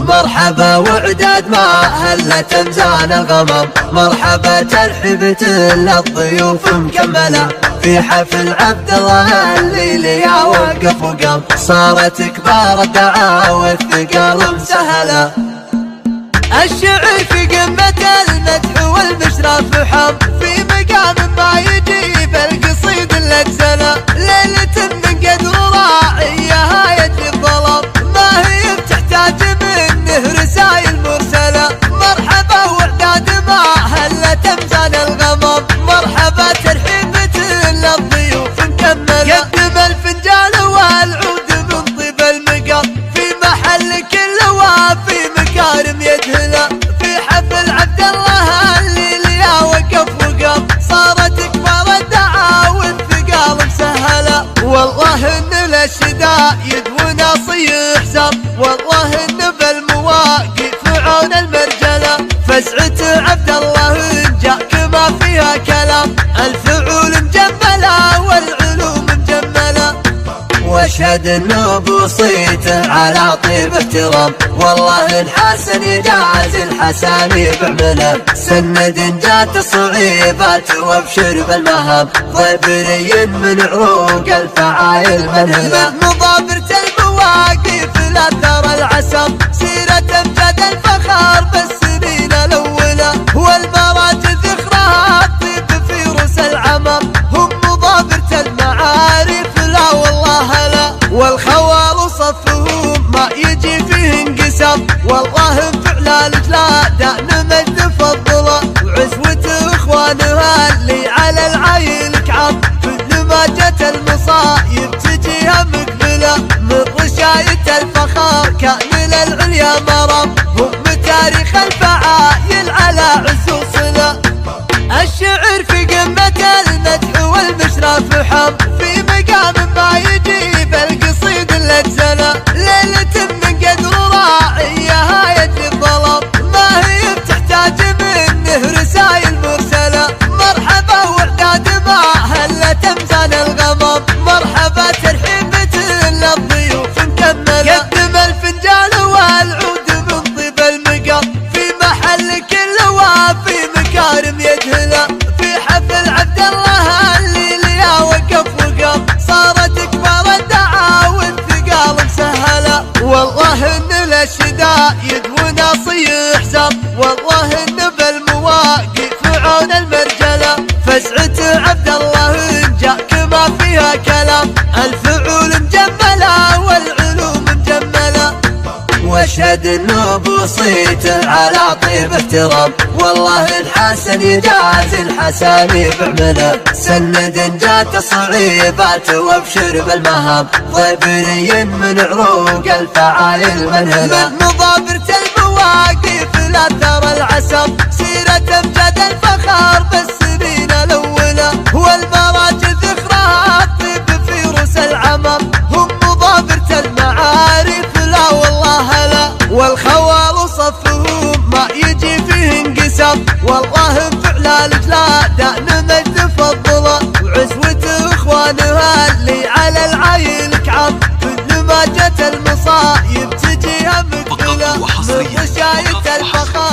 مرحبا وعداد ما هلت امزان الغمم، مرحبا ترحيبة للضيوف مكملة في حفل عبد الله الليلي يا وقف وقم، صارت كبار الدعاوى الثقال مسهلة. الشعر في قمة المدح والمشرف حم، في مقام ما يجيب القصيد الاجزله، ليلة من قدر راعيها يجري الظلم، ما هي بتحتاج منه رسايل مرسله. مرحبا وعداد ما هلت امزان الغمم، مرحبا ترحيبة للضيوف مكمله، قدم الفنجان والعود من طيب المقر، في محل كل وافي مكارم يدهله، في حفل عبد الله الليلي يا وقف وقم، صارت كبار الدعاوى الثقال مسهله. والله ان الشدايد وناصي حزم، والله ان بالمواقف عون المرجله، فزعة عبد الله جاك ما فيها كلام، الفعول مجمله والعلوم مجمله. واشهد انه بوصيته على طيب احترام، والله الحسن يجاز الحساني بعمله، سند جات الصعيبات وابشر بالمهام، ضبري من عروق الفعايل منهله، مضابرة المواقف لا ترى العسم، سيرة امجاد الفخار بالسنين الاولى، والمراجل ذكرها الطيب في رؤوس العمم، هم مضابرة المعارف لا والله لا، والخوال صفهم ما يجي فيه انقسم، والله فعل الاجلاد نمد فضله، وعزوة اخوانها اللي على العايل كعب، كل ما جت المصايب تجيها مقبله، من رشاية الفخار كامل العليا مرم، هم تاريخ الفعايل على عز وصله. الشعر في قمة المدح والمشرف حم، في مقام ما يجيب القصيد الاجزله، ليلة من قدر راعيها يجري الظلم، ما هي بتحتاج منه رسايل مرسله. مرحبا وعداد ما هلت امزان الغمم، مرحبا ترحيبة للضيوف مكمله، قدم الفنجان والعود من طيب المقر، في محل كل وافي مكارم يدهله، في حفل عبد الله الليلي يا وقف وقم، صارت كبار الدعاوى الثقال مسهله. والله ان الشدايد وناصي حزم، والله ان بالمواقف عون المرجله، فزعة عبد الله جاك ما فيها كلام، الفعول مجمله والعلوم مجمله. واشهد انه بوصيته على طيب احترام، والله الحسن يجاز الحساني بعمله، سند جات الصعيبات وابشر بالمهام، ضبري من عروق الفعايل منهله، مضابرة المواقف لا ترى العسم، سيرة امجاد الفخار بالسنين الاولى، والمراجل ذكرها الطيب في رؤوس العمم، هم مضابرة المعارف لا والله لا، والخوال صفهم ما يجي فيه انقسم، والله فعل الاجلاد نمد فضله، وعزوة اخوانها اللي على العايل كعب، كل ما جت المصايب تجيها مقبله، من رشاية الفخار